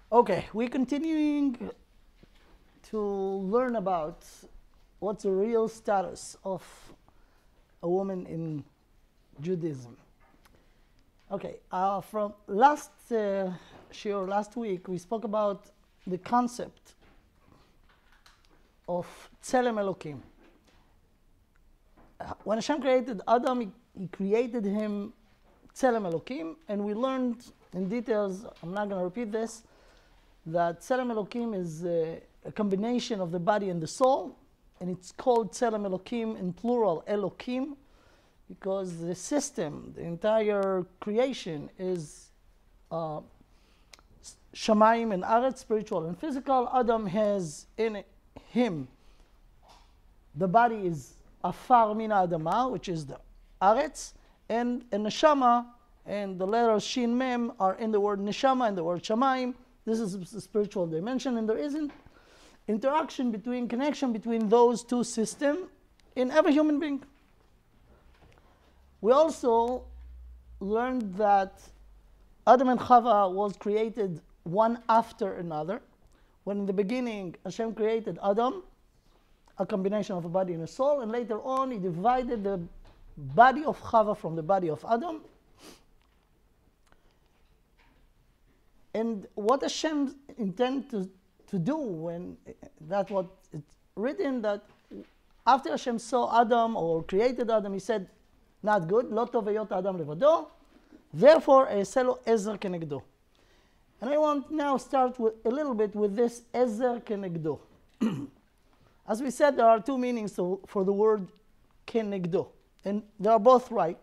Okay, we're continuing to learn about what's the real status of a woman in Judaism. Okay, from last last week, we spoke about the concept of Tzelem Elokim. When Hashem created Adam, he created him Tzelem Elokim, and we learned in details, I'm not going to repeat this, that Tzelem Elokim is a combination of the body and the soul, and it's called Tzelem Elokim in plural, Elokim, because the system, the entire creation is Shamayim and Aretz, spiritual and physical. Adam has in him, the body is Afar Min Adama, which is the Aretz, and a Neshama, and the letters Shin Mem are in the word Neshama and the word Shamayim. This is the spiritual dimension, and there isn't connection between those two systems in every human being. We also learned that Adam and Chava was created one after another. When in the beginning Hashem created Adam, a combination of a body and a soul, and later on he divided the body of Chava from the body of Adam. And what Hashem intended to do when that's what it's written, that after Hashem saw Adam or created Adam, he said, not good, lo tov heyot Adam levado, therefore e'aseh lo ezer kenegdo. And I want now start with a little bit with this ezer kenegdo. As we said, there are two meanings for the word kenegdo, and they are both right.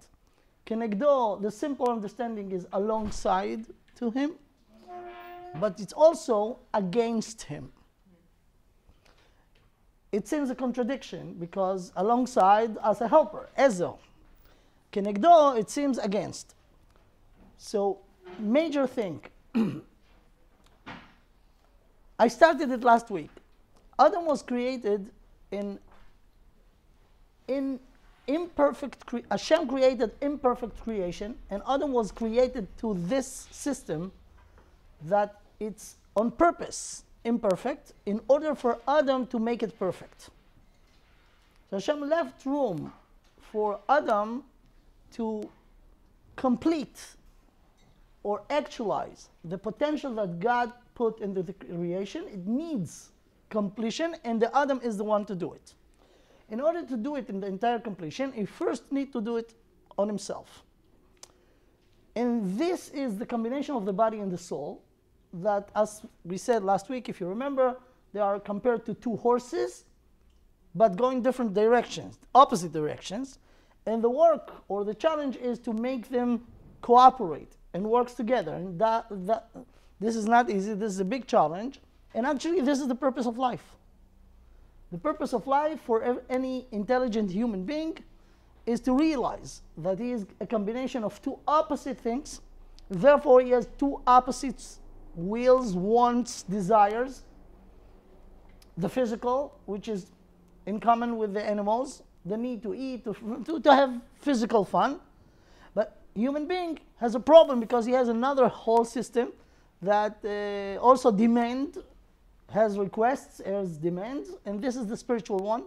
Kenegdo, the simple understanding is alongside to him, but it's also against him. It seems a contradiction because alongside as a helper, ezer. Kenegdo, it seems against. So, major thing. I started it last week. Adam was created in imperfect, Hashem created imperfect creation, and Adam was created to this system that it's on purpose imperfect in order for Adam to make it perfect. So Hashem left room for Adam to complete or actualize the potential that God put into the creation. It needs completion, and the Adam is the one to do it. In order to do it in the entire completion, he first needs to do it on himself. And this is the combination of the body and the soul that, as we said last week, if you remember, they are compared to two horses, but going different directions, opposite directions. And the work or the challenge is to make them cooperate and work together. And this is not easy. This is a big challenge. And actually, this is the purpose of life. The purpose of life for any intelligent human being is to realize that he is a combination of two opposite things. Therefore, he has two opposites, wills, wants, desires. The physical, which is in common with the animals, the need to eat, to have physical fun. But human being has a problem because he has another whole system that also has requests, has demands, and this is the spiritual one.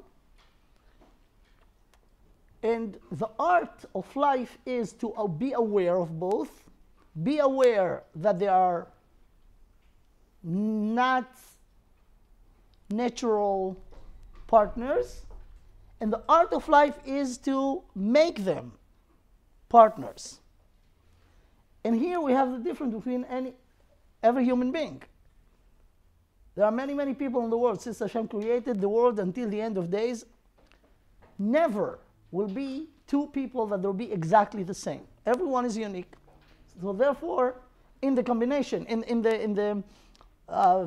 And the art of life is to be aware of both, be aware that they are not natural partners, and the art of life is to make them partners. And here we have the difference between every human being. There are many, many people in the world, since Hashem created the world until the end of days, never will be two people that will be exactly the same. Everyone is unique. So therefore, in the combination, in the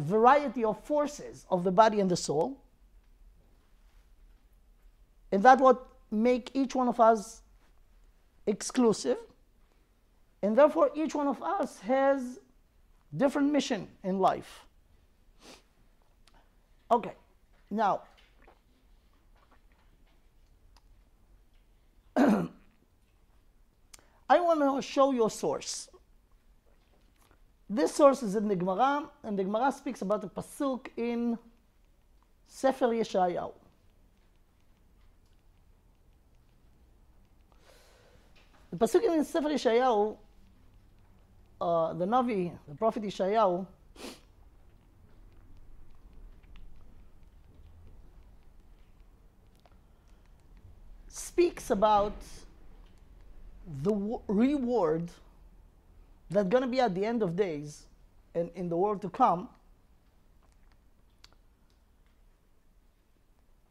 variety of forces of the body and the soul, and that's what make each one of us exclusive, and therefore each one of us has different mission in life. Okay, now I want to show you a source. This source is in the Gemara, and the Gemara speaks about a pasuk in Sefer Yeshayahu. The pasuk in Sefer Yeshayahu, the Navi, the prophet Yeshayahu, speaks about the reward that's going to be at the end of days and in the world to come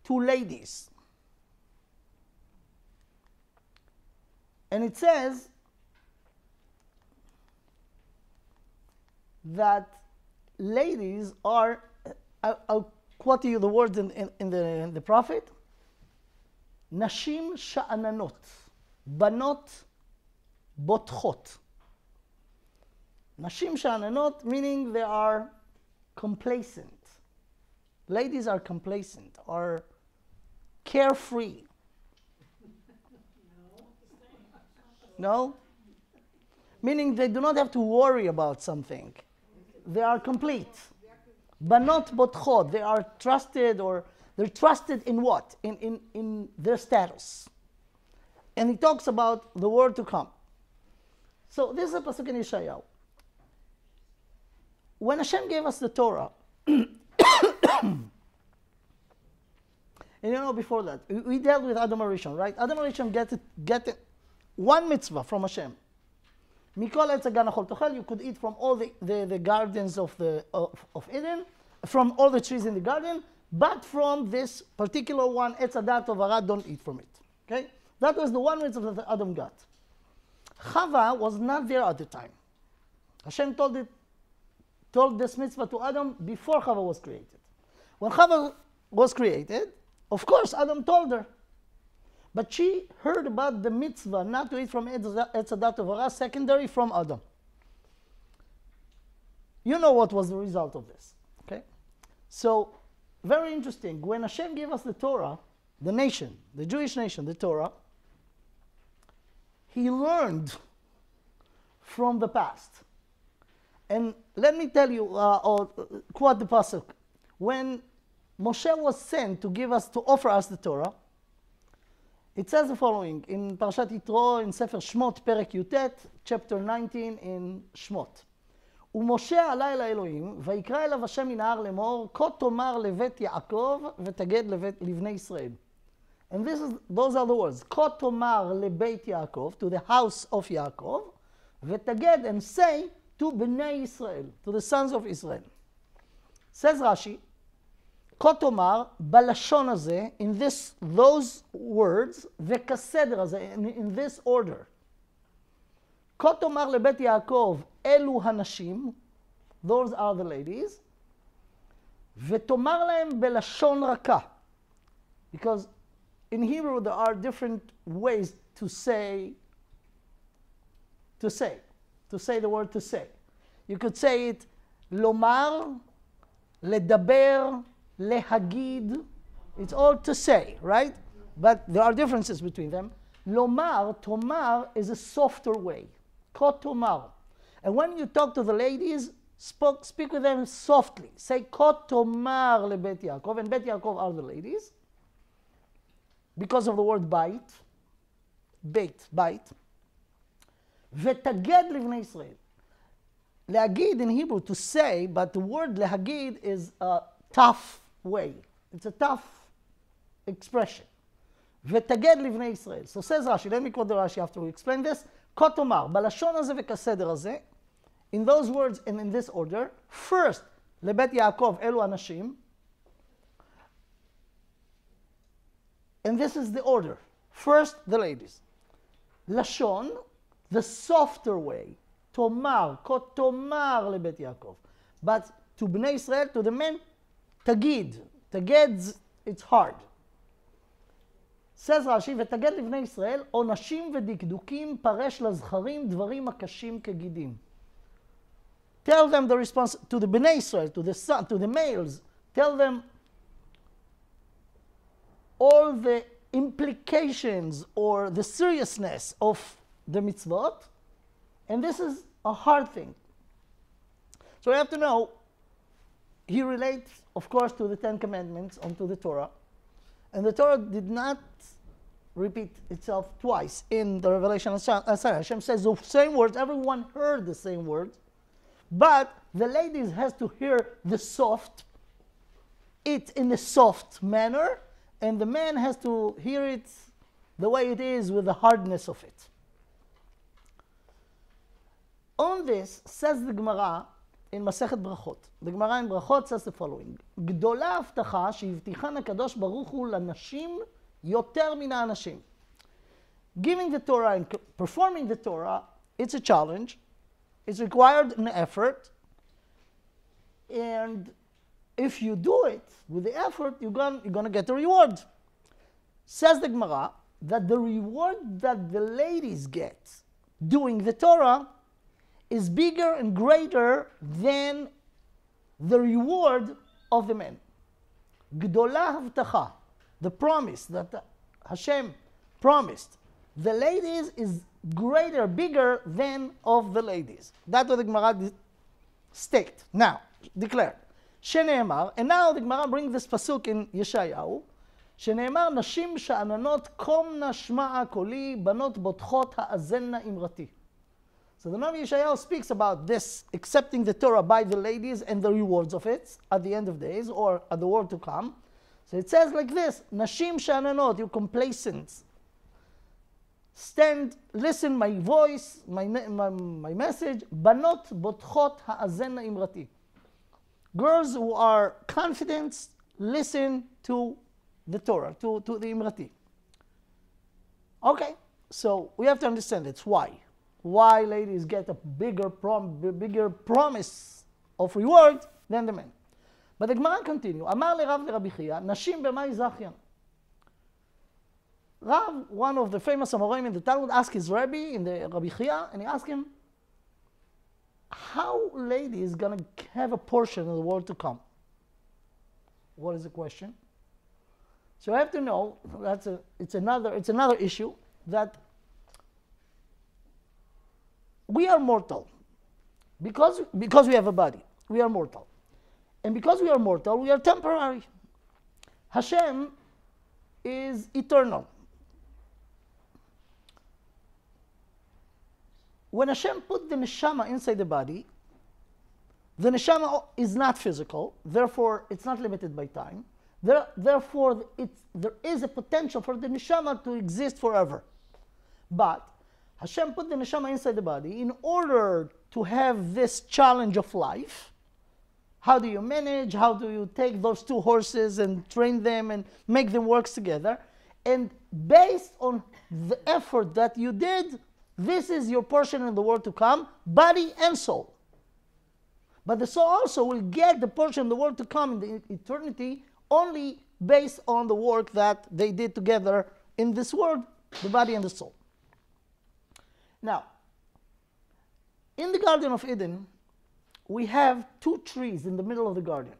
to ladies. And it says that ladies are, I'll quote you the words in the prophet, Nashim sha'ananot, banot botchot. Nashim sha'ananot, meaning they are complacent. Ladies are complacent, are carefree. No? Meaning they do not have to worry about something. They are complete. Banot botchot, they are trusted, or they're trusted in what? In their status. And he talks about the world to come. So this is a pasuk in Yeshayahu. When Hashem gave us the Torah, and you know, before that, we dealt with Adam HaRishon, right? Adam HaRishon get one mitzvah from Hashem. Mikol etz hagan achol tochel, you could eat from all the gardens of Eden, from all the trees in the garden, but from this particular one, etz hadat of Arad, don't eat from it. Okay? That was the one mitzvah that Adam got. Chava was not there at the time. Hashem told this mitzvah to Adam before Chava was created. When Chava was created, of course, Adam told her. But she heard about the mitzvah not to eat from etz hadat of Arad, secondary from Adam. You know what was the result of this. Okay? So, very interesting. When Hashem gave us the Torah, the nation, the Jewish nation, the Torah, he learned from the past. And let me tell you, or quote the pasuk. When Moshe was sent to offer us the Torah, it says the following in Parashat Yitro, in Sefer Shmot, Perek Yutet, chapter 19 in Shmot. ומשה עלה אל האלוהים, ויקרא אליו השם מן ההר לאמור, כה תאמר לבית יעקב ותגד לבני ישראל. And those are the words. כה תאמר לבית יעקב, to the house of Yaakov, ותגד, and say to בני ישראל, to the sons of Israel. Says Rashi, כה תאמר, בלשון הזה, in those words, וכסדר הזה, in this order. כה תאמר לבית יעקב, אלו הנשים, those are the ladies, ותאמר להם בלשון רכה. Because in Hebrew there are different ways to say the word to say. You could say it לומר, לדבר, להגיד. It's all to say, right? But there are differences between them. לומר, תאמר, is a softer way. כה תאמר. And when you talk to the ladies, speak with them softly. Say, כה תאמר לבית יעקב, and בית יעקב are the ladies, because of the word bite, bite. ותגד לבני ישראל. להגיד in Hebrew, to say, but the word להגיד is a tough way. It's a tough expression. ותגד לבני ישראל. So says Rashi, let me quote the Rashi after we explain this. כה תאמר, בלשון הזה וכסדר הזה, in those words and in this order, first, לבית יעקב, אלו אנשים, and this is the order. First, the ladies. לשון, the softer way, תאמר, כה תאמר לבית יעקב. But to בני ישראל, to the men, תגיד. תגד, it's hard. says רש"י, ותגד לבני ישראל, עונשים ודקדוקים פרש לזכרים דברים הקשים כגידים. Tell them the response to the בני ישראל, to the son, to the males, tell them all the implications or the seriousness of the mitzvot, and this is a hard thing. So we have to know, he relates, of course, to the Ten Commandments, onto the Torah. And the Torah did not repeat itself twice in the revelation of Hashem says the same words, everyone heard the same words, but the ladies has to hear it in a soft manner, and the man has to hear it the way it is with the hardness of it. On this, says the Gemara in Masechet Brachot. The Gemara in Brachot says the following: גדולה הבטחה שהבטיחן הקדוש ברוך הוא לנשים יותר מן האנשים. Giving the Torah and performing the Torah, it's a challenge. It's required an effort. And if you do it with the effort, you're going to get a reward. Says the Gemara that the reward that the ladies get doing the Torah is bigger and greater than the reward of the men. Gdolah havtacha, the promise that Hashem promised the ladies is greater, bigger than of the ladies. That's what the Gemara state. Now, declared. Shene'emar, and now the Gemara brings this pasuk in Yeshayahu. Shene'emar, nashim sha'ananot komna shma'a koli, banot botchot ha'azenna imrati. So the Navi Yeshayahu speaks about this, accepting the Torah by the ladies and the rewards of it at the end of days or at the world to come. So it says like this: Nashim sha'ananot, you complacent. Stand, listen my voice, my message. Banot botchot ha'azenna imrati. Girls who are confident, listen to the Torah, to the imrati. Okay, so we have to understand it's why. Why ladies get a bigger promise of reward than the men. But the Gemara continue. Amar le Rav le Rabbi Chia, nashim b'mai zachyan. Rav, one of the famous Amoraim in the Talmud, asked his Rabbi in the Rabbi Chia, and he asked him, how ladies going to have a portion of the world to come? What is the question? So I have to know, it's another issue, that we are mortal. Because we have a body, we are mortal. And because we are mortal, we are temporary. Hashem is eternal. When Hashem put the neshama inside the body, the neshama is not physical, therefore it's not limited by time. Therefore, there is a potential for the neshama to exist forever. But Hashem put the neshama inside the body in order to have this challenge of life. How do you manage? How do you take those two horses and train them and make them work together? And based on the effort that you did, this is your portion in the world to come, body and soul. But the soul also will get the portion in the world to come in the eternity only based on the work that they did together in this world, the body and the soul. Now, in the Garden of Eden, we have two trees in the middle of the garden.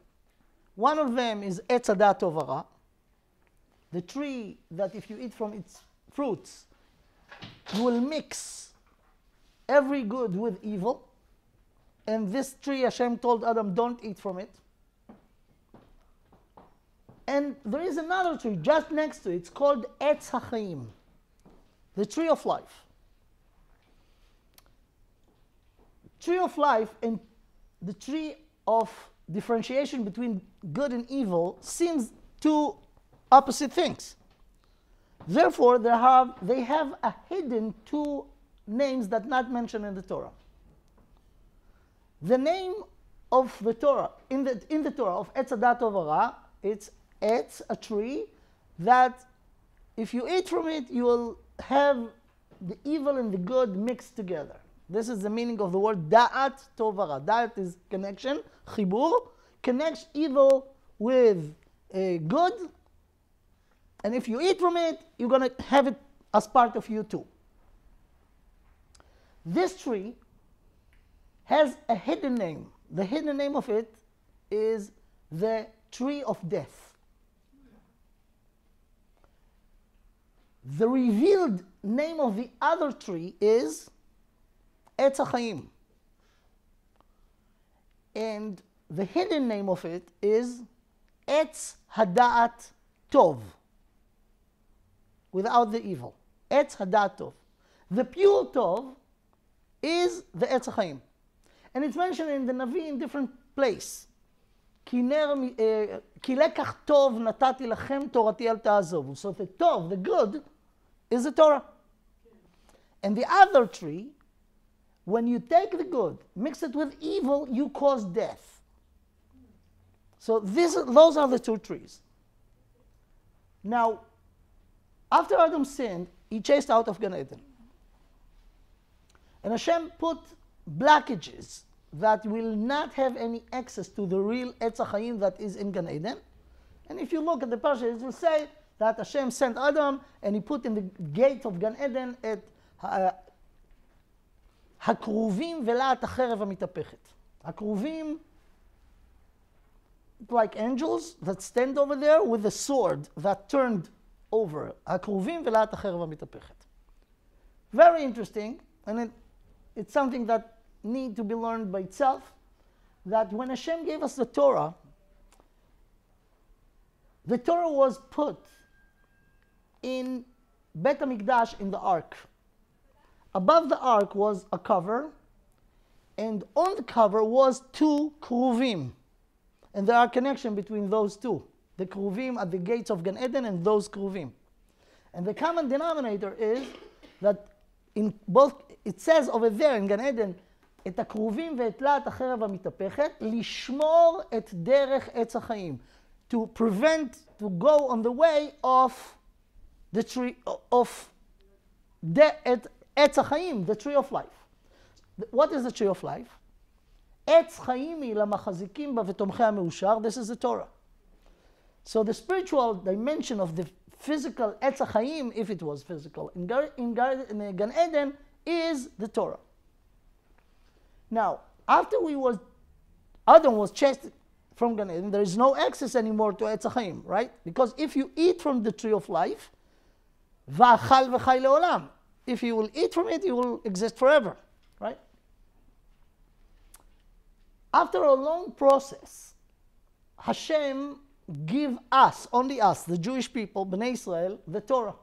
One of them is Etz Hadat Tov Hara, the tree that if you eat from its fruits, you will mix every good with evil. And this tree, Hashem told Adam, don't eat from it. And there is another tree just next to it. It's called Etz HaChaim, the tree of life. Tree of life and the tree of differentiation between good and evil seems two opposite things. Therefore, they have a hidden two names that not mentioned in the Torah. The name of the Torah, in the Torah of Etz Hadat Tov Hara, it's Etz, a tree, that if you eat from it, you will have the evil and the good mixed together. This is the meaning of the word Da'at Tov Hara. Da'at is connection, chibur, connects evil with good, and if you eat from it, you're going to have it as part of you too. This tree has a hidden name. The hidden name of it is the tree of death. The revealed name of the other tree is Etz HaChaim. And the hidden name of it is Etz Hada'at Tov, without the evil. Etz Hada'at Tov. The pure Tov is the Etz HaChaim. And it's mentioned in the Navi in different place. כי לקח טוב נתתי לכם תורתי אל תעזובו. So the Tov, the good, is the Torah. And the other tree, when you take the good, mix it with evil, you cause death. So those are the two trees. Now, after Adam sinned, he chased out of Gan Eden. And Hashem put blockages that will not have any access to the real Etz HaChaim that is in Gan Eden. And if you look at the Parsha, it will say that Hashem sent Adam and he put in the gate of Gan Eden את הכרובים ולהט החרב המתהפכת. הכרובים, like angels that stand over there with a sword that turned over. הכרובים ולהט החרב המתהפכת. Very interesting, and it's something that needs to be learned by itself, that when Hashem gave us the Torah was put in Bet HaMikdash in the ark. Above the ark was a cover, and on the cover was two kruvim. And there are connections between those two. The kruvim at the gates of Gan Eden and those kruvim. And the common denominator is that in both, it says over there in Gan Eden, את הקרובים ואת להט החרב המתהפכת, לשמור את דרך עץ החיים. To prevent, to go on the way of the tree of עץ החיים, the tree of life. What is the tree of life? עץ חיים היא למחזיקים בה ותומכי המאושר. This is the Torah. So the spiritual dimension of the physical עץ החיים, if it was physical, in Gan Eden, is the Torah. Now, after Adam was chased from Gan Eden, there is no access anymore to עץ החיים, right? Because if you eat from the tree of life, ואכל וחי לעולם. If you will eat from it, you will exist forever, right? After a long process, Hashem give us, only us, the Jewish people, Bnei Israel, the Torah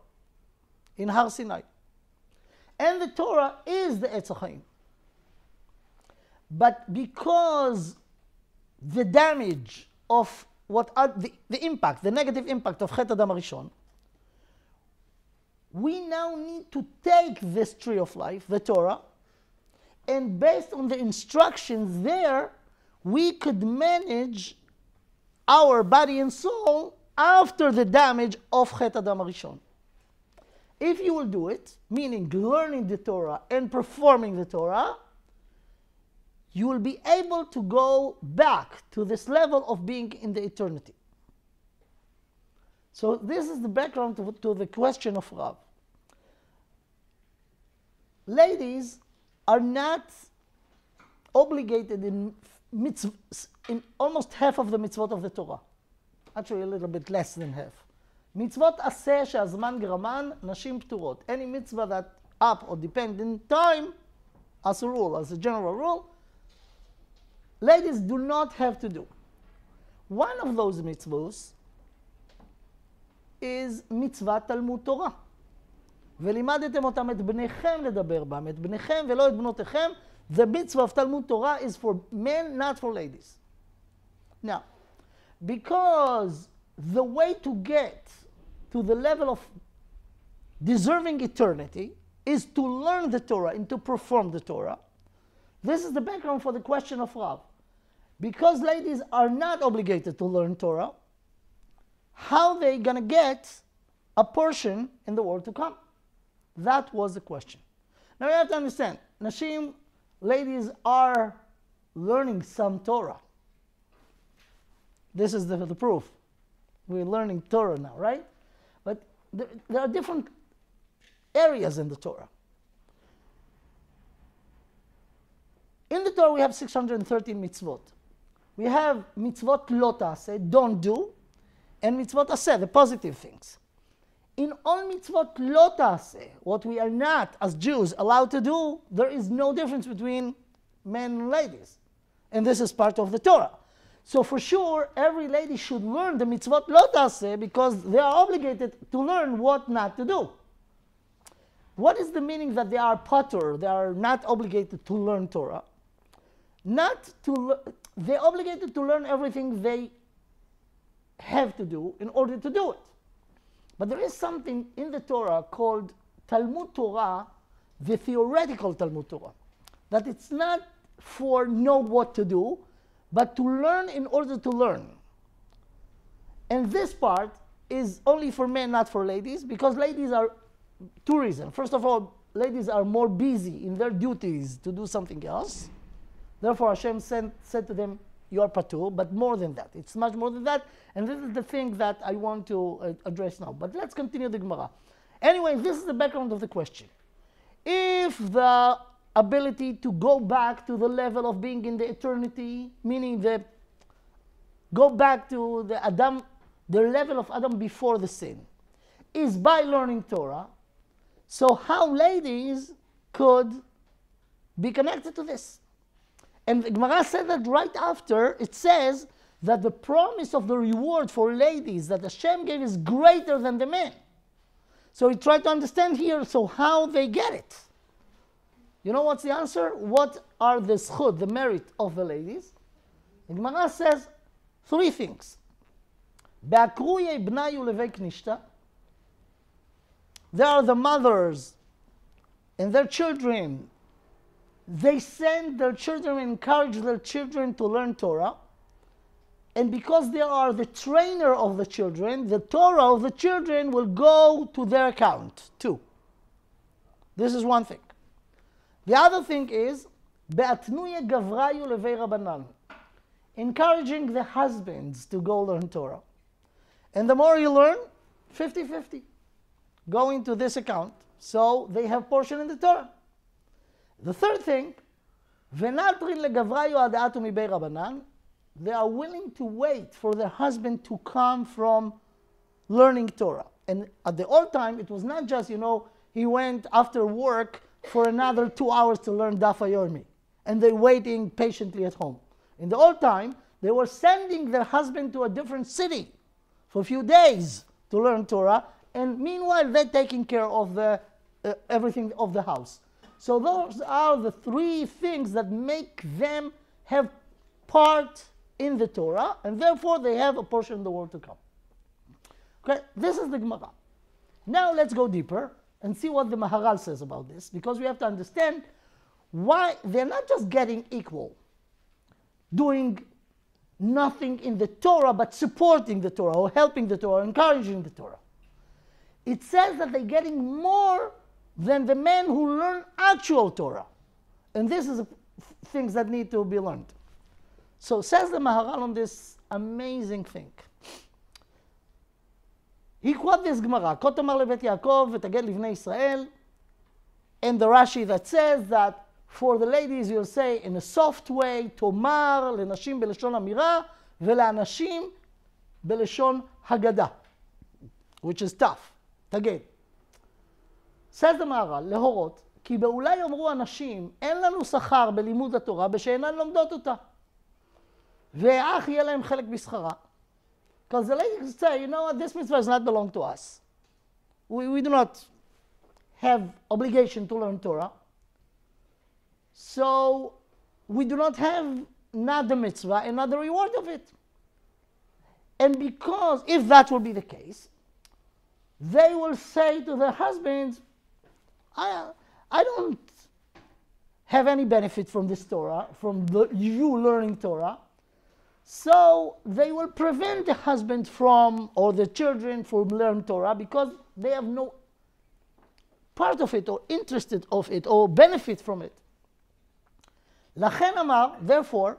in Har Sinai. And the Torah is the Etz HaChaim. But because the damage of the impact, the negative impact of Chet Adam HaRishon, we now need to take this tree of life, the Torah, and based on the instructions there, we could manage our body and soul after the damage of Chet Adam HaRishon. If you will do it, meaning learning the Torah and performing the Torah, you will be able to go back to this level of being in the eternity. So this is the background to the question of Rav. Ladies are not obligated in almost half of the mitzvot of the Torah. Actually, a little bit less than half. מצוות עשה שהזמן גרמן, נשים פטורות. Any mitzvah that up or depend in time, as a rule, as a general rule, ladies do not have to do. One of those mitzvahs is מצוות תלמוד תורה. ולימדתם אותם את בניכם לדבר בם, את בניכם ולא את בנותיכם. The mitzvah of Talmud Torah is for men, not for ladies. Now, because the way to get to the level of deserving eternity is to learn the Torah and to perform the Torah, this is the background for the question of Rav. Because ladies are not obligated to learn Torah, how are they going to get a portion in the world to come? That was the question. Now you have to understand, Nashim, ladies are learning some Torah. This is the proof. We're learning Torah now, right? But there are different areas in the Torah. In the Torah we have 613 mitzvot. We have mitzvot lo ta'aseh, don't do, and mitzvot aseh, the positive things. In all mitzvot lo ta'aseh, what we are not as Jews allowed to do, there is no difference between men and ladies. And this is part of the Torah. So for sure, every lady should learn the mitzvot lo taseh because they are obligated to learn what not to do. What is the meaning that they are patur, they are not obligated to learn Torah? They're obligated to learn everything they have to do in order to do it. But there is something in the Torah called Talmud Torah, the theoretical Talmud Torah, that it's not for know what to do, but to learn in order to learn. And this part is only for men, not for ladies, because ladies are two reasons. First of all, ladies are more busy in their duties to do something else. Therefore, Hashem said to them, you are patur, but more than that. It's much more than that. And this is the thing that I want to address now. But let's continue the Gemara. Anyway, this is the background of the question. If the ability to go back to the level of being in the eternity, meaning go back to the level of Adam before the sin, is by learning Torah, so how ladies could be connected to this? And the Gemara said that right after, it says that the promise of the reward for ladies that Hashem gave is greater than the men. So we try to understand here, so how they get it. You know what's the answer? What are the zchut, the merit of the ladies? The Gemara says three things. Be'akruye bnayu levei knishta. They are the mothers and their children. They send their children, encourage their children to learn Torah. And because they are the trainer of the children, the Torah of the children will go to their account too. This is one thing. The other thing is, be'atnuye gavrayu levei rabanan, encouraging the husbands to go learn Torah. And the more you learn, 50-50, go into this account, so they have portion in the Torah. The third thing, v'natrin legavrayu ada'atu mibei rabanan, they are willing to wait for their husband to come from learning Torah. And at the old time, it was not just, he went after work for another 2 hours to learn Daf Yomi, and they're waiting patiently at home. In the old time, they were sending their husband to a different city for a few days to learn Torah, and meanwhile they're taking care of the everything of the house. So those are the three things that make them have part in the Torah, and therefore they have a portion of the world to come. Okay, this is the Gemara. Now let's go deeper and see what the Maharal says about this, because we have to understand why they're not just getting equal, doing nothing in the Torah, but supporting the Torah, or helping the Torah, encouraging the Torah. It says that they're getting more than the men who learn actual Torah. And this is things that need to be learned. So says the Maharal on this amazing thing. He quotes this Gemara, Ko tamar lebet Yaakov v'taged livnei Israel, and the Rashi that says that for the ladies you'll say in a soft way, tomar lenashim beleshon amira ולאנשים בלשון הגדה, which is tough, תגד. says the Maharal, להורות, כי באולי יאמרו אנשים, אין לנו שכר בלימוד התורה בשאינן לומדות אותה. ואך יהיה להם חלק בשכרה. Because the ladies say, what, this mitzvah does not belong to us. We do not have obligation to learn Torah. So we do not have not the mitzvah and not the reward of it. And because, if that will be the case, they will say to their husbands, I don't have any benefit from this Torah, from you learning Torah. So they will prevent the husband from, or the children from learning Torah, because they have no part of it, or interested of it, or benefit from it. לכן אמר, therefore,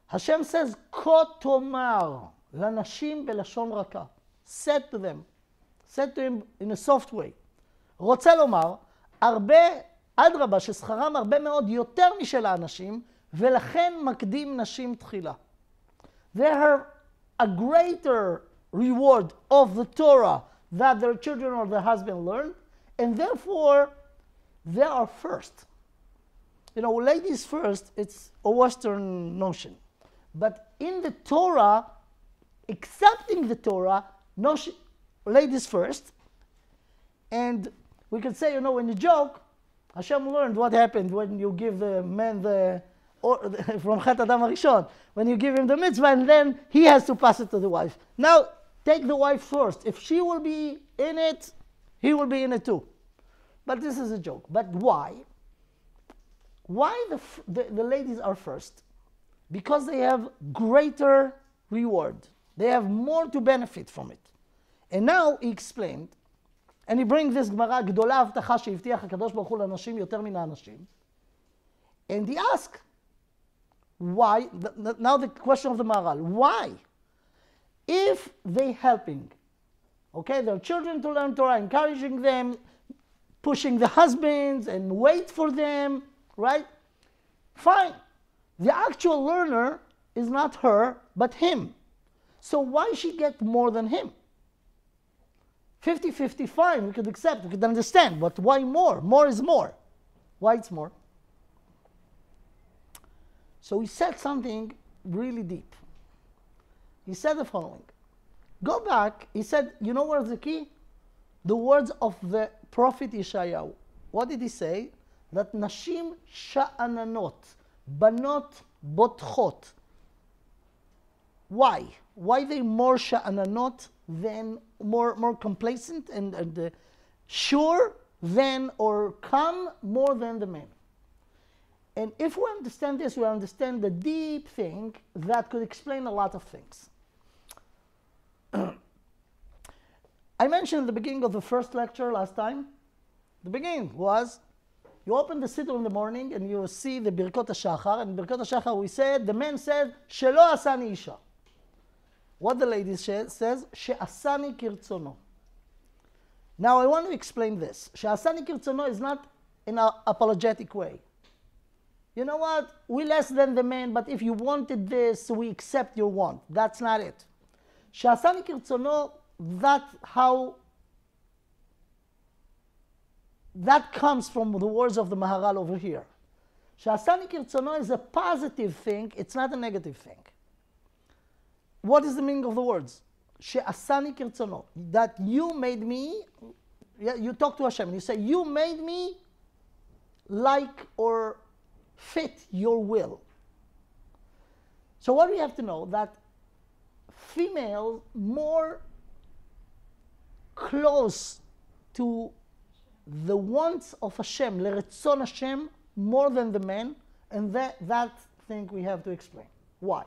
Hashem says, כה תאמר לנשים בלשון רכה. Said to him in a soft way. רוצה לומר, הרבה, אדרבה, ששכרם הרבה מאוד יותר משל האנשים, ולכן מקדים נשים תחילה. They have a greater reward of the Torah that their children or their husband learned, and therefore they are first. ladies first, it's a Western notion. But in the Torah, accepting the Torah, ladies first. And we could say, when you joke, Hashem learned what happened when you give the man from Chet Adam HaRishon, when you give him the mitzvah, and then he has to pass it to the wife. Now, take the wife first. If she will be in it, he will be in it too. But this is a joke. But why? Why the ladies are first? Because they have greater reward. They have more to benefit from it. And now he explained, and he brings this Gemara, גדולה הבטחה שהבטיח הקדוש ברוך הוא לנשים יותר מן האנשים. And he asked, why? Now the question of the Maharal, why? If they helping, their children to learn Torah, encouraging them, pushing the husbands and wait for them, right? Fine. The actual learner is not her, but him. So why she get more than him? 50-50, fine, we could accept, we could understand, but why more? More is more. Why it's more? So he said something really deep. He said the following. Go back, he said, you know where's the key? The words of the prophet Yeshayahu. What did he say? That nashim sha'ananot, banot botchot. Why? Why they more sha'ananot than more complacent and sure than or calm more than the men? And if we understand this, we understand the deep thing that could explain a lot of things. I mentioned at the beginning of the first lecture last time, the beginning was, you open the siddur in the morning and you see the Birkot HaShachar, and Birkot HaShachar we said, the man said, Shelo asani isha. What the lady says, She'asani kirtzono. Now I want to explain this. She'asani kirtzono is not in an apologetic way. You know what? We less than the man, but if you wanted this, we accept your want. That's not it. She'asani kirtzono, that comes from the words of the Maharal over here. She'asani kirtzono is a positive thing, it's not a negative thing. What is the meaning of the words? She'asani kirtzono, that you made me, you talk to Hashem and you say, you made me like or fit your will. So what we have to know, that female more close to the wants of Hashem, leretzon Hashem, more than the men, and that thing we have to explain. Why?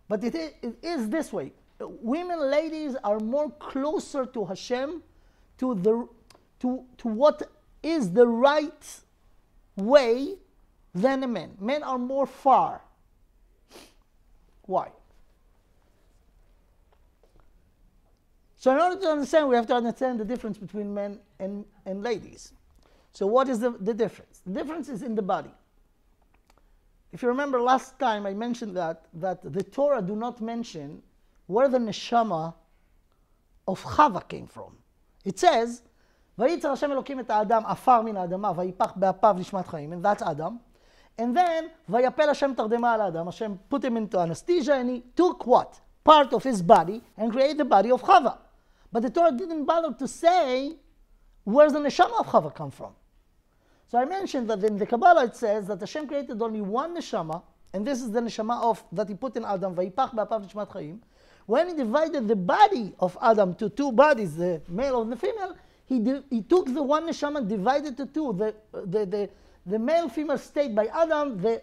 But it is this way. Women, ladies, are more closer to Hashem, to what is the right way than the men. Men are more far. Why? So in order to understand, we have to understand the difference between men and ladies. So what is the difference? The difference is in the body. If you remember last time I mentioned that the Torah do not mention where the neshama of Chava came from. It says, ויצר השם אלוקים את האדם עפר מן האדמה ויפח באפיו נשמת חיים, and that's Adam. And then, ויפל השם תרדמה על האדם, Hashem put him into anesthesia and he took what? Part of his body and created the body of Chava. But the Torah didn't bother to say where's the neshama of Chava come from. So I mentioned that in the Kabbalah it says that Hashem created only one neshama, and this is the neshama that he put in Adam, ויפח באפיו נשמת חיים. When he divided the body of Adam to two bodies, the male and the female, he took the one neshama, divided to two. The male female stayed by Adam, the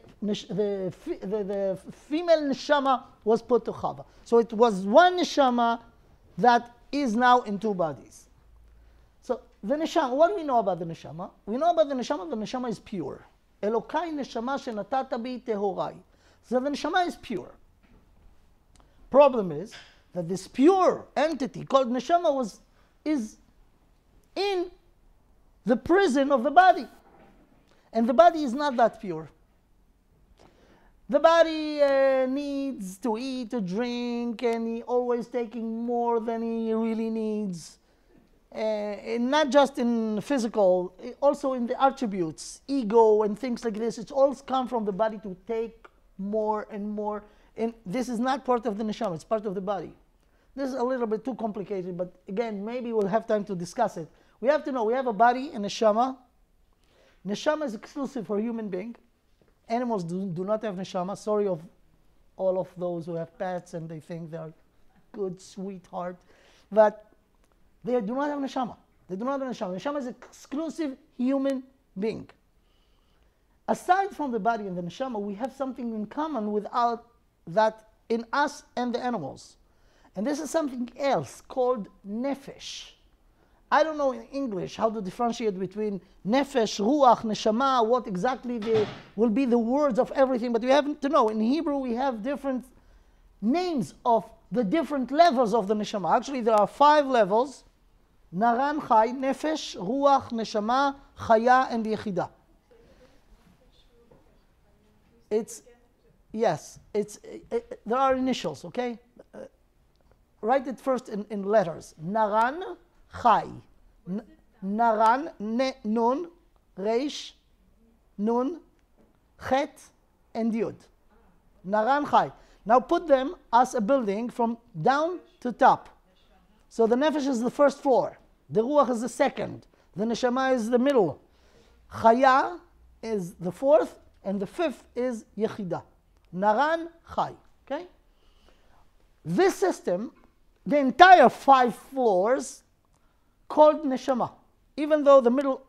female neshama was put to Chava. So it was one neshama that is now in two bodies. So the neshama, what do we know about the neshama? We know about the neshama is pure. Elokai neshama shenatata bi tehorai. So the neshama is pure. Problem is that this pure entity called neshama is in the prison of the body. And the body is not that pure. The body needs to eat, to drink, and he always taking more than he really needs. not just in physical, also in the attributes, ego and things like this. It's all come from the body to take more and more. And this is not part of the neshama, it's part of the body. This is a little bit too complicated, but again, maybe we'll have time to discuss it. We have to know, we have a body and neshama. Neshama is exclusive for human being. Animals do not have neshama. Sorry of all of those who have pets and they think they are good, sweetheart. But they do not have neshama. They do not have neshama. Neshama is exclusive human being. Aside from the body and the neshama, we have something in common without that in us and the animals. And this is something else called nefesh. I don't know in English how to differentiate between nefesh, ruach, neshama, what exactly will be the words of everything, but we have to know. In Hebrew, we have different names of the different levels of the neshama. Actually, there are 5 levels: naran, chai, nefesh, ruach, neshama, chaya, and yechidah. There are initials, okay? Write it first in letters. Naran, chai. Naran, nun, reish, nun, chet, and yud. Naran, chai. Now put them as a building from down to top. So the nefesh is the first floor. The ruach is the second. The neshama is the middle. Chaya is the fourth. And the 5th is yechidah. Naran, chai. Okay? This system, the entire 5 floors, called neshama. Even though the middle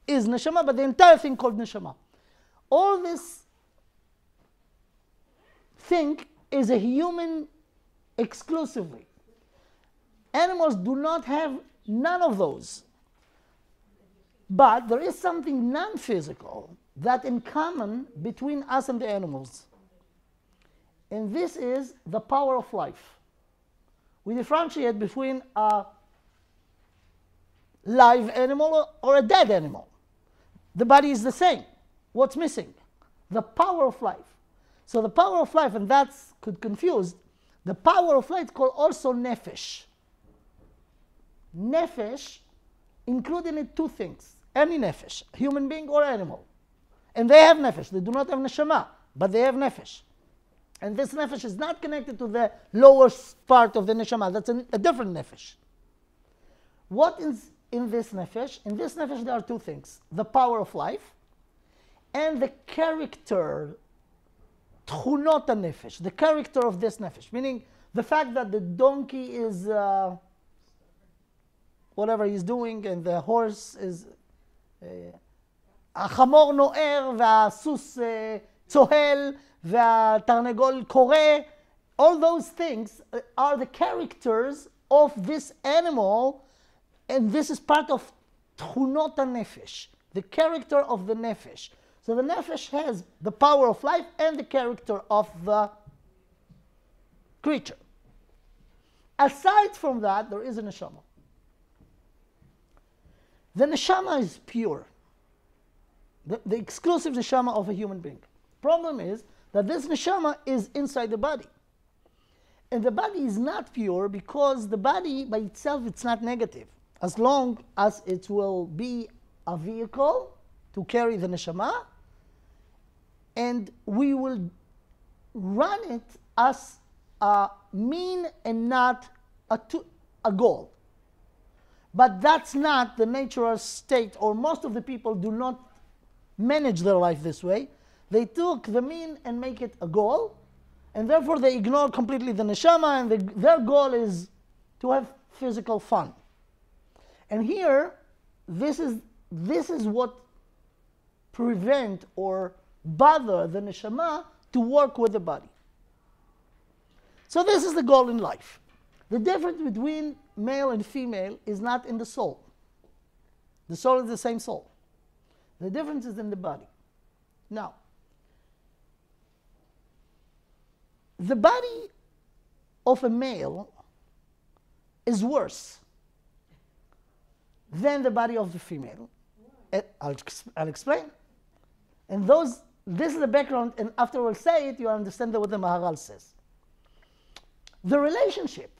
is neshama, but the entire thing called neshama. All this thing is a human exclusively. Animals do not have none of those. But there is something non-physical that in common between us and the animals. And this is the power of life. We differentiate between a live animal or a dead animal. The body is the same. What's missing? The power of life. So the power of life, and that could confuse, the power of life is called also nefesh. Nefesh include in it 2 things. Any nefesh, human being or animal. And they have nefesh. They do not have neshama, but they have nefesh. And this nefesh is not connected to the lowest part of the neshama. That's a different nefesh. What is in this nefesh? In this nefesh there are 2 things. The power of life and the character, tchunot nefesh, the character of this nefesh. Meaning the fact that the donkey is whatever he's doing and the horse is החמור נוער והסוס צוהל והתרנגול קורא. All those things are the characters of this animal, and this is part of תכונות הנפש, the character of the nefesh. So the nefesh has the power of life and the character of the creature. Aside from that, there is a neshama. The neshama is pure. The exclusive neshama of a human being. Problem is that this neshama is inside the body. And the body is not pure because the body by itself, it's not negative. As long as it will be a vehicle to carry the neshama, and we will run it as a mean and not a goal. But that's not the natural state, or most of the people do not manage their life this way. They took the mean and make it a goal, and therefore they ignore completely the neshama, and their goal is to have physical fun. And here, this is what prevent or bother the neshama to work with the body. So this is the goal in life. The difference between male and female is not in the soul. The soul is the same soul. The difference is in the body. Now, the body of a male is worse than the body of the female. I'll explain. And this is the background, and after we'll say it, you understand what the Maharal says. The relationship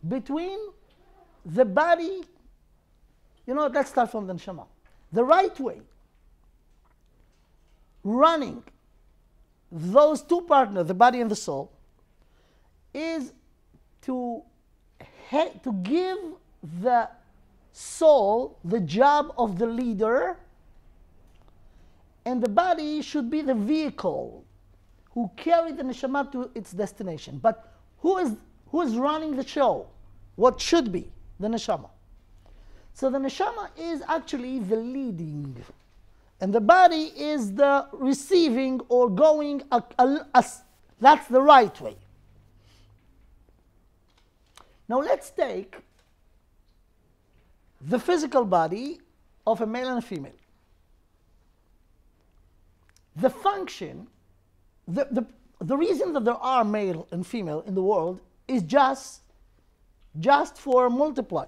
between the body You know, let's start from the neshama. The right way, running those two partners, the body and the soul, is to give the soul the job of the leader, and the body should be the vehicle who carry the neshama to its destination. But who is running the show? What should be? The neshama. So the neshama is actually the leading, and the body is the receiving or going. That's the right way. Now let's take the physical body of a male and a female. The function, the reason that there are male and female in the world is just for multiply.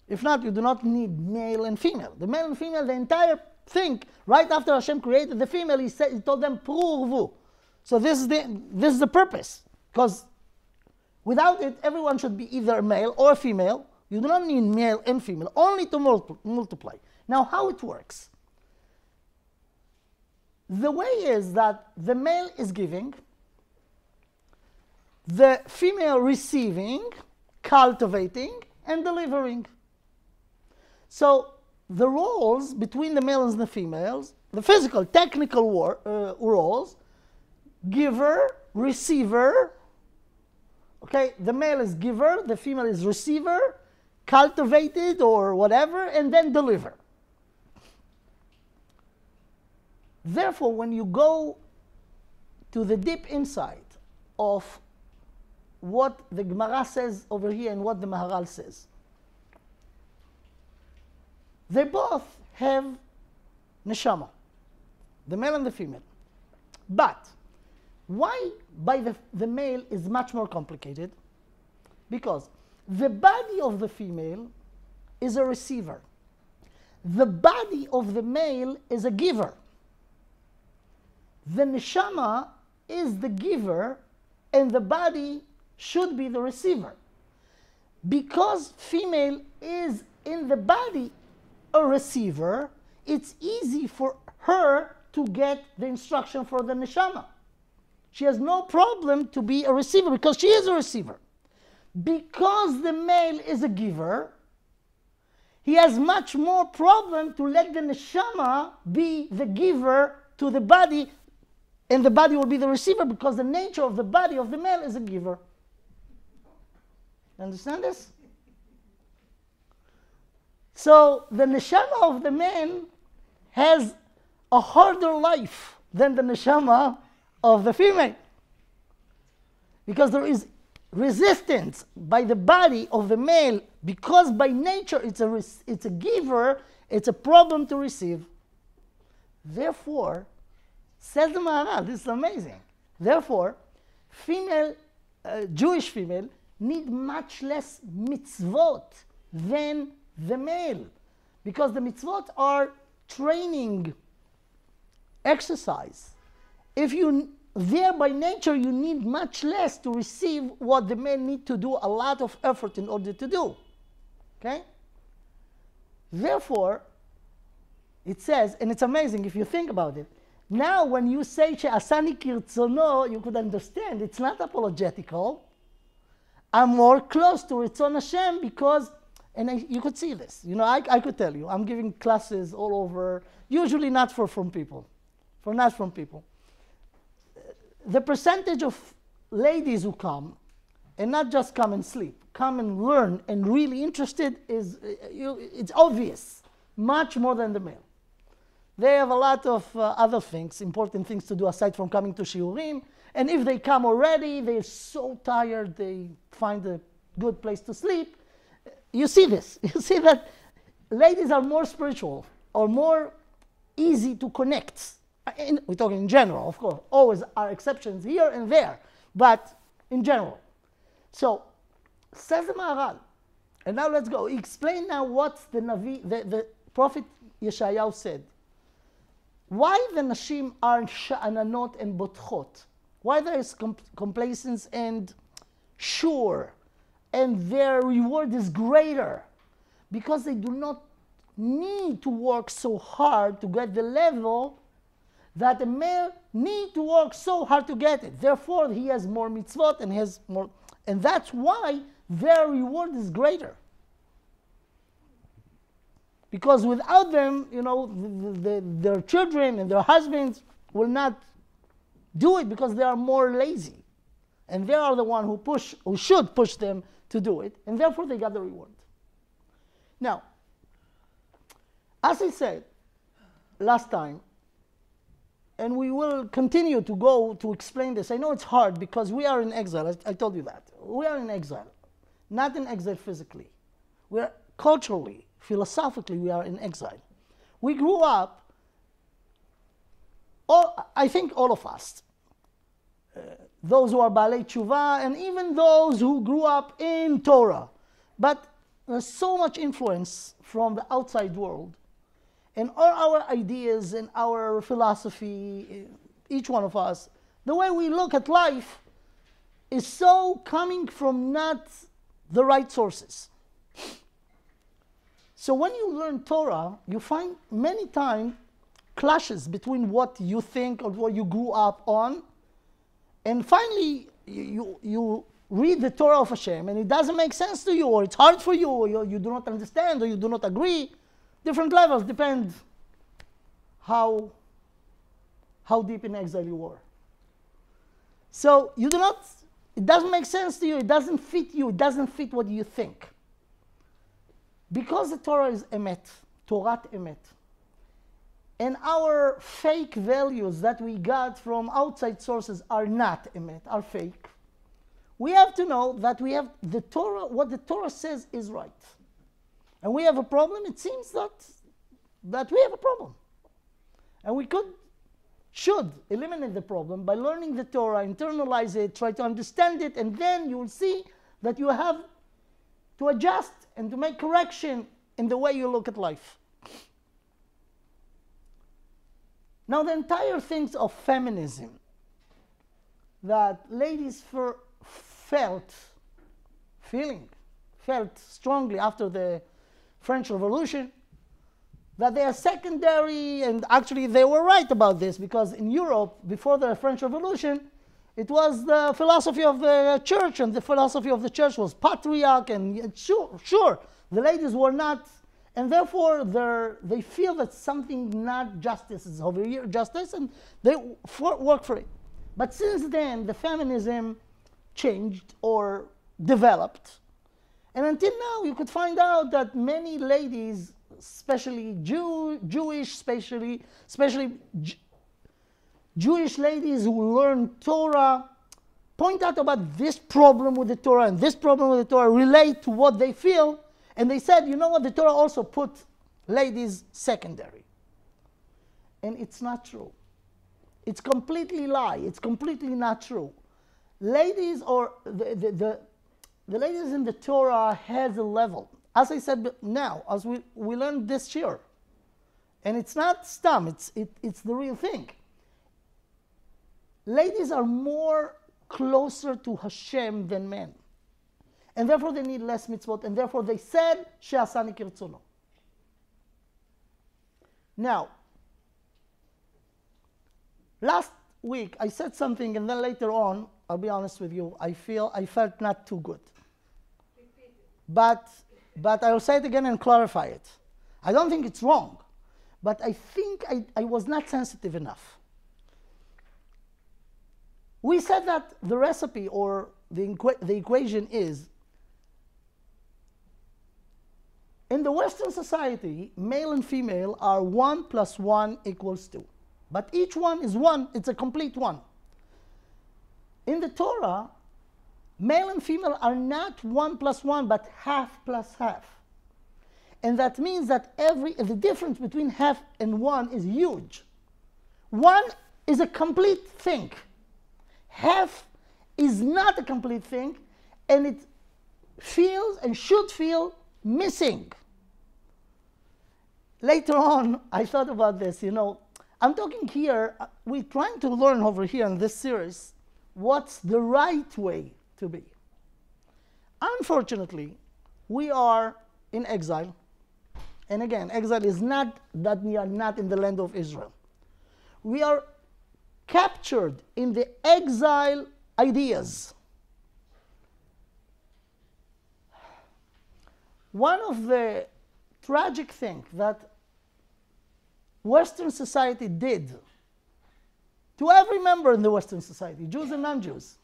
If not, you do not need male and female. The male and female, the entire thing, right after Hashem created the female, he told them, Pruvu. So this is the purpose. Because without it, everyone should be either male or female. You do not need male and female, only to multiply. Now, how it works? The way is that the male is giving, the female receiving, cultivating, and delivering. So the roles between the males and the females, the physical, technical roles, giver, receiver, okay, the male is giver, the female is receiver, cultivated or whatever, and then deliver. Therefore, when you go to the deep insight of what the Gemara says over here and what the Maharal says, they both have neshama, the male and the female. But why by the male is much more complicated? Because the body of the female is a receiver. The body of the male is a giver. The neshama is the giver and the body should be the receiver. Because female is in the body a receiver, it's easy for her to get the instruction for the neshama. She has no problem to be a receiver because she is a receiver. Because the male is a giver, he has much more problem to let the neshama be the giver to the body, and the body will be the receiver because the nature of the body of the male is a giver. You understand this? So the neshama of the man has a harder life than the neshama of the female. Because there is resistance by the body of the male, because by nature it's a giver, it's a problem to receive. Therefore, says the Maharal, this is amazing. Therefore, Jewish female need much less mitzvot than the male, because the mitzvot are training, exercise. If you there by nature you need much less to receive what the men need to do a lot of effort in order to do. Okay? Therefore, it says, and it's amazing if you think about it. Now, when you say she'asani kirtzono, you could understand it's not apologetical. I'm more close to Ritzon Hashem because, and you could see this. You know, I could tell you, I'm giving classes all over, usually not from people. The percentage of ladies who come, and not just come and sleep, come and learn and really interested it's obvious, much more than the male. They have a lot of other things, important things to do aside from coming to shiurim. And if they come already, they're so tired, they find a good place to sleep. You see this. You see that ladies are more spiritual or more easy to connect. We're talking in general, of course. Always are exceptions here and there, but in general. So, says the Maharal, and now let's go. Explain now what the prophet Yeshayahu said. Why the Nashim are sha'ananot and botchot? Why there is complacence and sure, and their reward is greater? because they do not need to work so hard to get the level that a male need to work so hard to get it. Therefore, he has more mitzvot and has more, and that's why their reward is greater. Because without them, you know, their children and their husbands will not do it because they are more lazy. And they are the one who should push them to do it, and therefore they got the reward. Now, as I said last time, and we will continue to go to explain this. I know it's hard because we are in exile. I told you that. We are in exile. Not in exile physically. We are culturally, philosophically, we are in exile. We grew up, I think all of us, those who are Baalei Tshuva, and even those who grew up in Torah. But there's so much influence from the outside world. And all our ideas and our philosophy, each one of us, the way we look at life is so coming from not the right sources. So when you learn Torah, you find many times clashes between what you think or what you grew up on, and finally you read the Torah of Hashem and it doesn't make sense to you, or it's hard for you, or you do not understand, or you do not agree. Different levels depend how deep in exile you were. So you do not, it doesn't make sense to you, it doesn't fit you, it doesn't fit what you think. Because the Torah is emet, Torat emet, and our fake values that we got from outside sources are not emet, are fake, we have to know that we have the Torah, what the Torah says is right. And we have a problem, it seems that we have a problem. And we should eliminate the problem by learning the Torah, internalize it, try to understand it, and then you will see that you have to adjust and to make correction in the way you look at life. Now the entire things of feminism that ladies felt strongly after the French Revolution, that they are secondary, and actually they were right about this, because in Europe, before the French Revolution, it was the philosophy of the church, and the philosophy of the church was patriarch, and sure, the ladies were not, and therefore they feel that something not justice is over here, justice, and they work for it. But since then, the feminism changed or developed, and until now, you could find out that many ladies, especially Jewish, especially Jewish ladies who learn Torah, point out about this problem with the Torah and this problem with the Torah, relate to what they feel, and they said, you know what, the Torah also put ladies secondary. And it's not true. It's completely lie. It's completely not true. Ladies, or the ladies in the Torah has a level. As I said now, as we learned this year, and it's not stam, it's the real thing. Ladies are more closer to Hashem than men, and therefore they need less mitzvot, and therefore they said, She'asani kirtzono. Now, last week I said something, and then later on, I'll be honest with you, I felt not too good. But I will say it again and clarify it. I don't think it's wrong, but I think I was not sensitive enough. We said that the recipe or the equation is, in the Western society, male and female are 1 + 1 = 2. But each one is 1, it's a complete 1. In the Torah, male and female are not 1 + 1, but half plus half. And that means that the difference between half and 1 is huge. 1 is a complete thing. Half is not a complete thing, and it feels and should feel missing. Later on, I thought about this, I'm talking here, we're trying to learn over here in this series what's the right way to be. Unfortunately, we are in exile. And again, exile is not that we are not in the land of Israel. We are captured in the exile ideas. One of the tragic things that Western society did to every member in the Western society, Jews and non-Jews,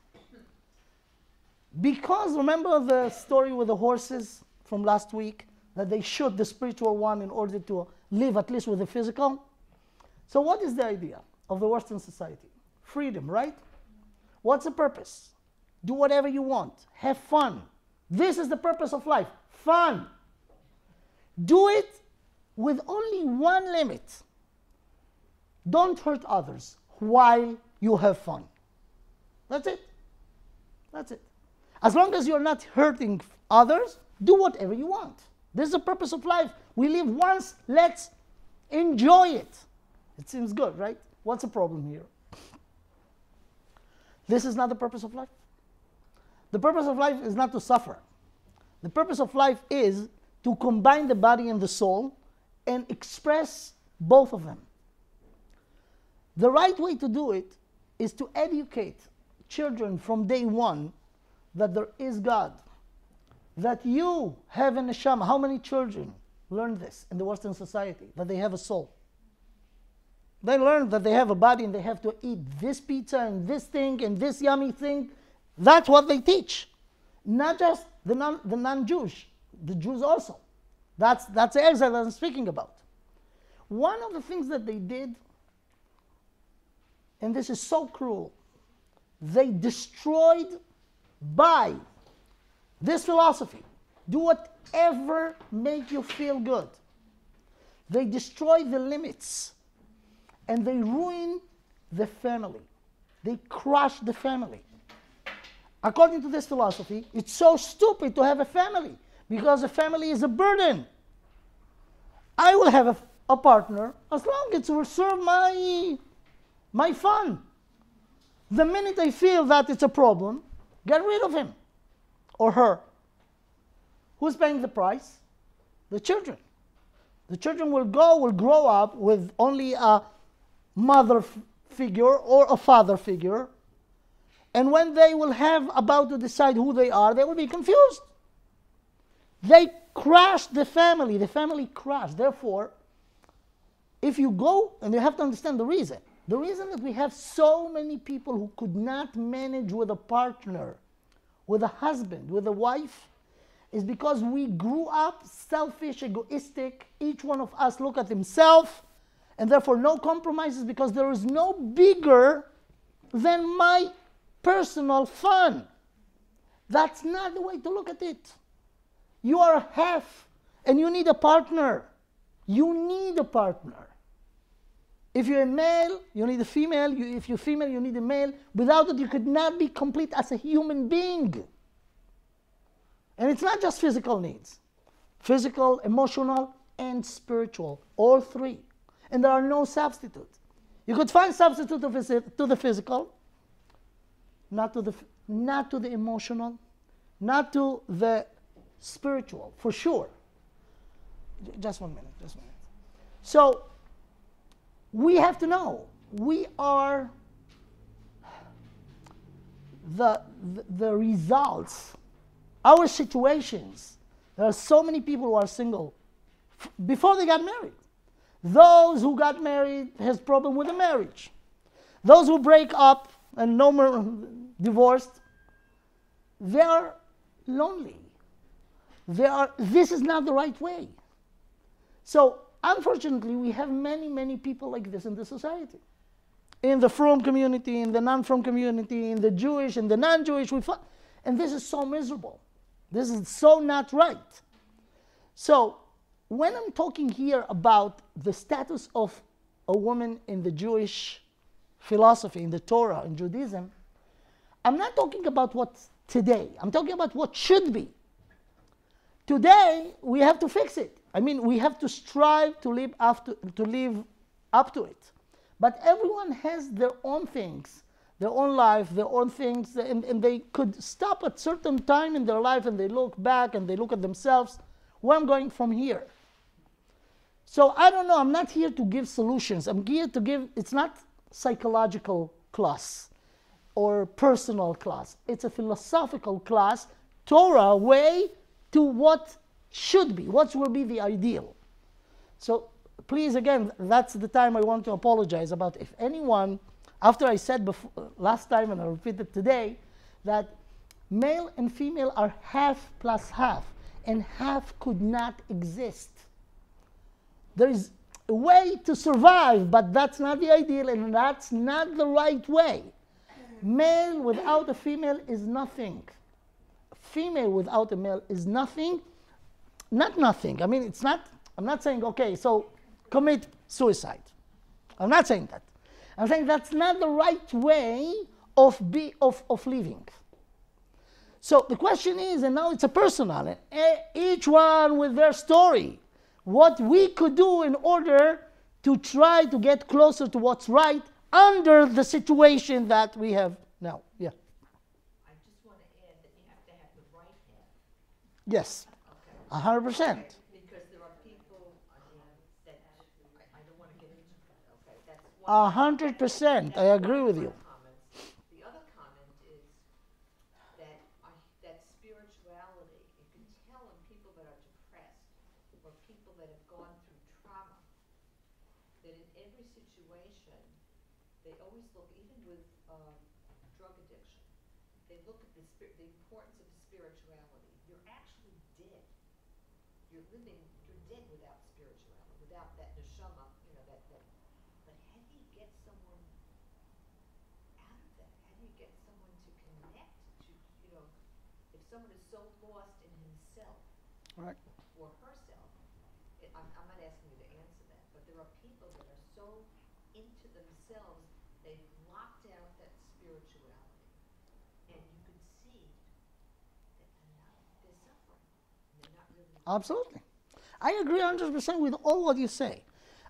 because remember the story with the horses from last week, that they shoot the spiritual one in order to live at least with the physical? So what is the idea of the Western society? Freedom, right? What's the purpose? Do whatever you want. Have fun. This is the purpose of life. Fun. Do it with only one limit. Don't hurt others while you have fun. That's it. That's it. As long as you're not hurting others, do whatever you want. This is the purpose of life. We live once, let's enjoy it. It seems good, right? What's the problem here? This is not the purpose of life. The purpose of life is not to suffer. The purpose of life is to combine the body and the soul and express both of them. The right way to do it is to educate children from day one that there is God, that you have a neshama. How many children learn this in the Western society, that they have a soul? They learn that they have a body and they have to eat this pizza and this thing and this yummy thing. That's what they teach. Not just the non-Jewish, the Jews also. That's the exile that I'm speaking about. One of the things that they did, and this is so cruel, they destroyed by this philosophy. Do whatever make you feel good. They destroy the limits and they ruin the family. They crush the family. According to this philosophy, it's so stupid to have a family because a family is a burden. I will have a partner as long as it will serve my fun. The minute I feel that it's a problem, get rid of him or her. Who's paying the price? The children. The children will grow up with only a mother figure or a father figure. And when they will have about to decide who they are, they will be confused. They crash the family. The family crashed. Therefore, if you go, and you have to understand the reason that we have so many people who could not manage with a partner, with a husband, with a wife, is because we grew up selfish, egoistic. Each one of us look at himself, and therefore no compromises because there is no bigger than my personal fun. That's not the way to look at it. You are half, and you need a partner. You need a partner. If you're a male, you need a female. If you're female, you need a male. Without it, you could not be complete as a human being. And it's not just physical needs. Physical, emotional, and spiritual. All three. And there are no substitutes. You could find substitute to the physical, not to the emotional, not to the spiritual, for sure. Just one minute. So, we have to know, we are the results, our situations. There are so many people who are single before they got married. Those who got married has problem with the marriage. Those who break up and no more divorced, they are lonely. This is not the right way. So, unfortunately, we have many, many people like this in the society. In the Frum community, in the non-Frum community, in the Jewish and the non-Jewish, and this is so miserable. This is so not right. So, when I'm talking here about the status of a woman in the Jewish philosophy, in the Torah, in Judaism, I'm not talking about what's today. I'm talking about what should be. Today, we have to fix it. I mean, we have to strive to live up to it. But everyone has their own things, their own life, their own things, and they could stop at certain time in their life and they look back and they look at themselves. where I'm going from here. So I don't know, I'm not here to give solutions. I'm here to give, it's not psychological class or personal class. It's a philosophical class, Torah way to what should be, what will be the ideal. So please, again, that's the time I want to apologize about if anyone, after I said before, last time and I repeat it today, that male and female are half plus half, and half could not exist. There is a way to survive, but that's not the ideal, and that's not the right way. Male without a female is nothing. Female without a male is nothing. Not nothing. I mean, it's not, I'm not saying, okay, so commit suicide. I'm not saying that. I'm saying that's not the right way of living. So the question is, and now it's a personal, and each one with their story, what we could do in order to try to get closer to what's right under the situation that we have now. Yeah. I just want to add that you have to have the right head. Yes. Okay. 100%. Because there are people that I don't want to get into that. Okay, that's one. 100%. I agree with you. The other comment is that spirituality, you can tell in people that are depressed or people that have gone through trauma, that in every situation, they always look, even with drug addiction, they look at the importance of the spirituality. You're actually dead. You're dead without spirituality, without that neshama, that. But how do you get someone out of that? How do you get someone to connect to, if someone is so lost in himself Right. or herself, I'm not asking you to answer that, but there are people that are so into themselves, they've locked out that spirituality. And you can see that they're suffering. They're not really. Absolutely. I agree 100% with all what you say.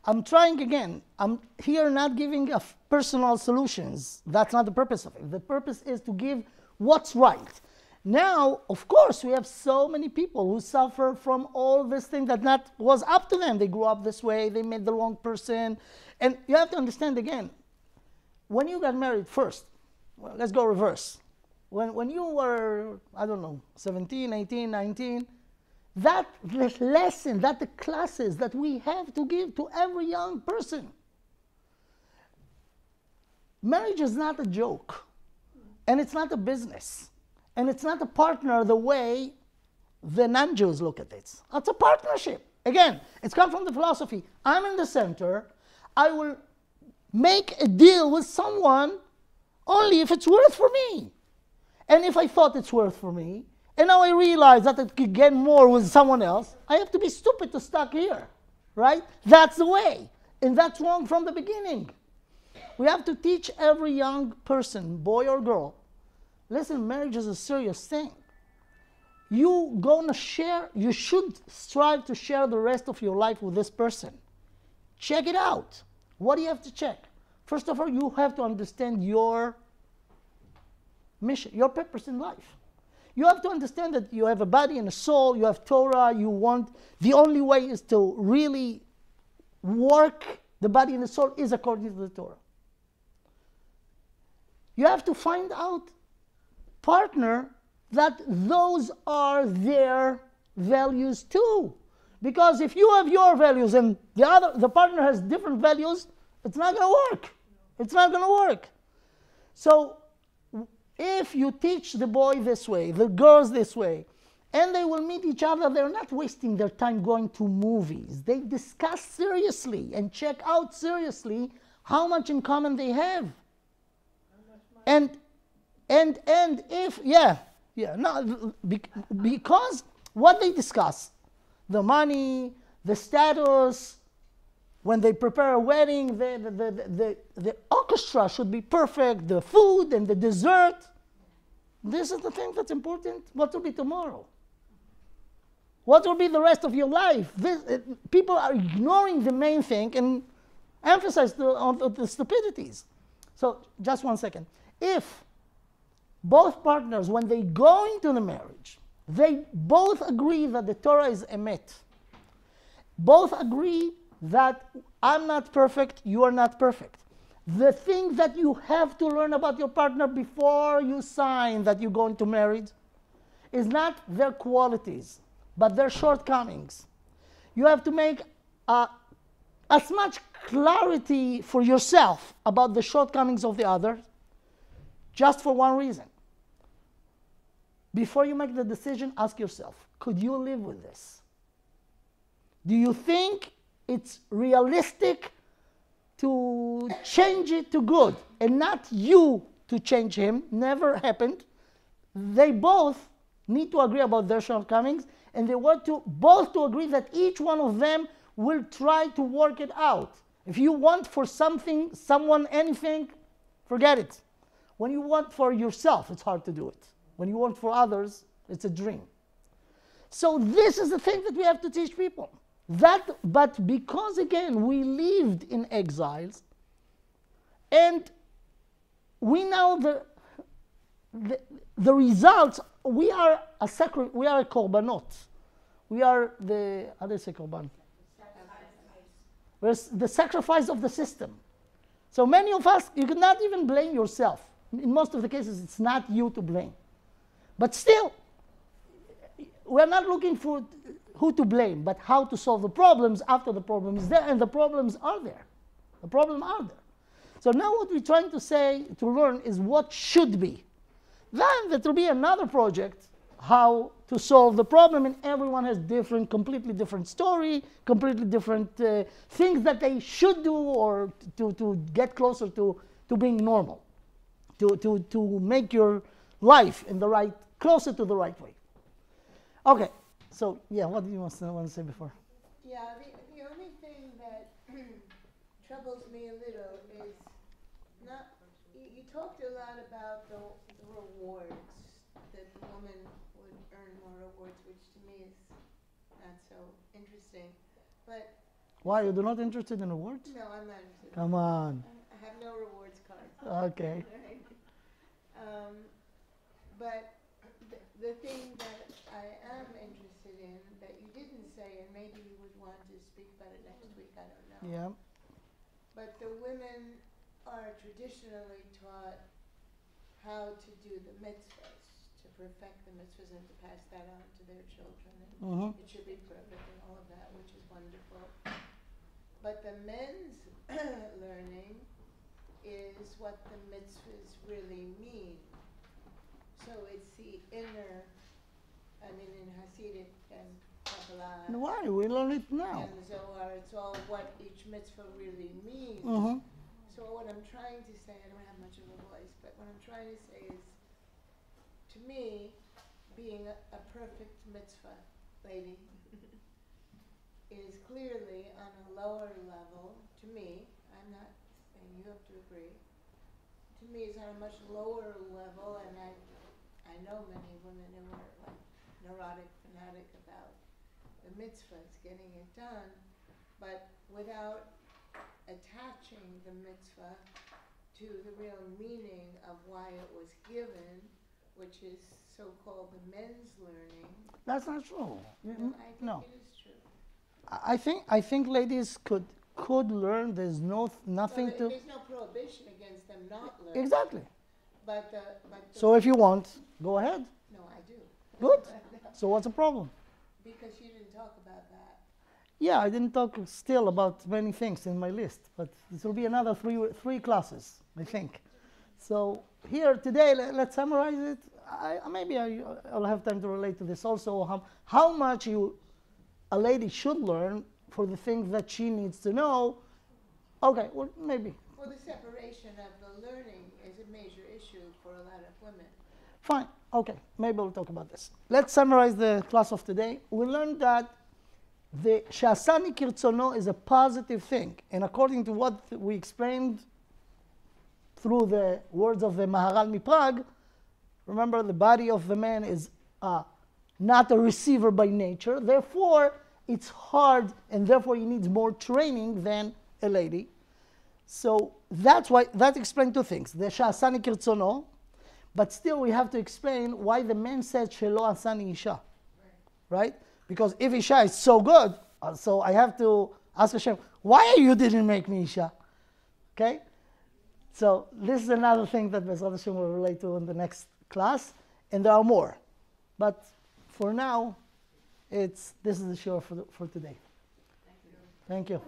I'm trying again. I'm here not giving personal solutions. That's not the purpose of it. The purpose is to give what's right. Now, of course, we have so many people who suffer from all this thing that not was up to them. They grew up this way. They met the wrong person. And you have to understand again, when you got married first, well, let's go reverse. When you were, I don't know, 17, 18, 19, that the lesson, that the classes that we have to give to every young person. Marriage is not a joke, and it's not a business, and it's not a partner the way the non-Jews look at it. It's a partnership. Again, it's come from the philosophy. I'm in the center. I will make a deal with someone only if it's worth for me. And if I thought it's worth for me, and now I realize that it could get more with someone else, I have to be stupid to stuck here, right? That's the way. And that's wrong from the beginning. We have to teach every young person, boy or girl, listen, marriage is a serious thing. You should strive to share the rest of your life with this person. Check it out. What do you have to check? First of all, you have to understand your mission, your purpose in life. You have to understand that you have a body and a soul, you have Torah, the only way is to really work the body and the soul is according to the Torah. You have to find out partner that those are their values too. Because if you have your values and the partner has different values, it's not going to work. It's not going to work. So if you teach the boy this way, the girls this way, and they will meet each other, they're not wasting their time going to movies. They discuss seriously and check out seriously how much in common they have. And if, because what they discuss, the money, the status, when they prepare a wedding, the orchestra should be perfect, the food and the dessert. This is the thing that's important. What will be tomorrow? What will be the rest of your life? People are ignoring the main thing and emphasize on the stupidities. So, just 1 second. If both partners, when they go into the marriage, They both agree that the Torah is emet. Both agree that I'm not perfect, you are not perfect. The thing that you have to learn about your partner before you sign that you're going to marry is not their qualities, but their shortcomings. You have to make as much clarity for yourself about the shortcomings of the other, just for one reason. Before you make the decision, ask yourself, could you live with this? Do you think it's realistic to change it to good and not you to change him? Never happened. They both need to agree about their shortcomings, and they want to both to agree that each one of them will try to work it out. If you want for something, someone, anything, forget it. When you want for yourself, it's hard to do it. When you want for others, it's a dream. So this is the thing that we have to teach people. But because, again, we lived in exiles, and we know the results, we are a korbanot. We are the, how do you say korban? We're the sacrifice of the system. So many of us, you cannot even blame yourself. In most of the cases, it's not you to blame. But still, we're not looking for who to blame, but how to solve the problems after the problem is there, and the problems are there. The problems are there. So now what we're trying to say, to learn, is what should be. Then there will be another project, how to solve the problem, and everyone has completely different story, completely different things that they should do or to get closer to being normal, to make your life in the right, closer to the right way. Okay, so yeah, what do you want to say before? Yeah, the only thing that troubles me a little is not, you talked a lot about the rewards, that the woman would earn more rewards, which to me is not so interesting. But why, you're not interested in awards? no, I'm not interested. Come on. I have no rewards card. Okay. Right? But the thing that I am interested in that you didn't say, and maybe you would want to speak about it next week, I don't know. Yeah. But the women are traditionally taught how to do the mitzvahs, to perfect the mitzvahs and to pass that on to their children. And it should be perfect and all of that, which is wonderful. But the men's learning is what the mitzvahs really mean. So it's the inner, I mean, in Hasidic and Kabbalah Why? We learn it now. and Zohar, it's all what each mitzvah really means. So what I'm trying to say, I don't have much of a voice, but what I'm trying to say is, to me, being a perfect mitzvah lady is clearly on a lower level, to me, I'm not saying you have to agree, to me it's on a much lower level, and I know many women who are like neurotic, fanatic about the mitzvahs, getting it done, but without attaching the mitzvah to the real meaning of why it was given, which is so-called the men's learning. That's not true. I think it is true. I think ladies could learn. There's nothing to. There's no prohibition against them not learning. Exactly. But the So if you want, go ahead. no, I do. Good. So what's the problem? Because you didn't talk about that. Yeah, I didn't talk still about many things in my list, but this will be another three classes, I think. So here today, let's summarize it. Maybe I'll have time to relate to this also. How much a lady should learn for the things that she needs to know. Okay, well, maybe. Well, the separation of the learning is a major issue for a lot of women. Fine. Okay, maybe we'll talk about this. Let's summarize the class of today. We learned that the Shasani Kirtzono is a positive thing. And according to what we explained through the words of the Maharal Miprag, remember the body of the man is not a receiver by nature. Therefore, it's hard, and therefore he needs more training than a lady. So that's explained two things. The Shasani Kirtzono, But still, we have to explain why the man said Shelo Asani Isha, right? Because if Isha is so good, so I have to ask Hashem, why you didn't make me Isha? Okay? So this is another thing that Bezrat Hashem will relate to in the next class, and there are more. But for now, this is the show for today. Thank you.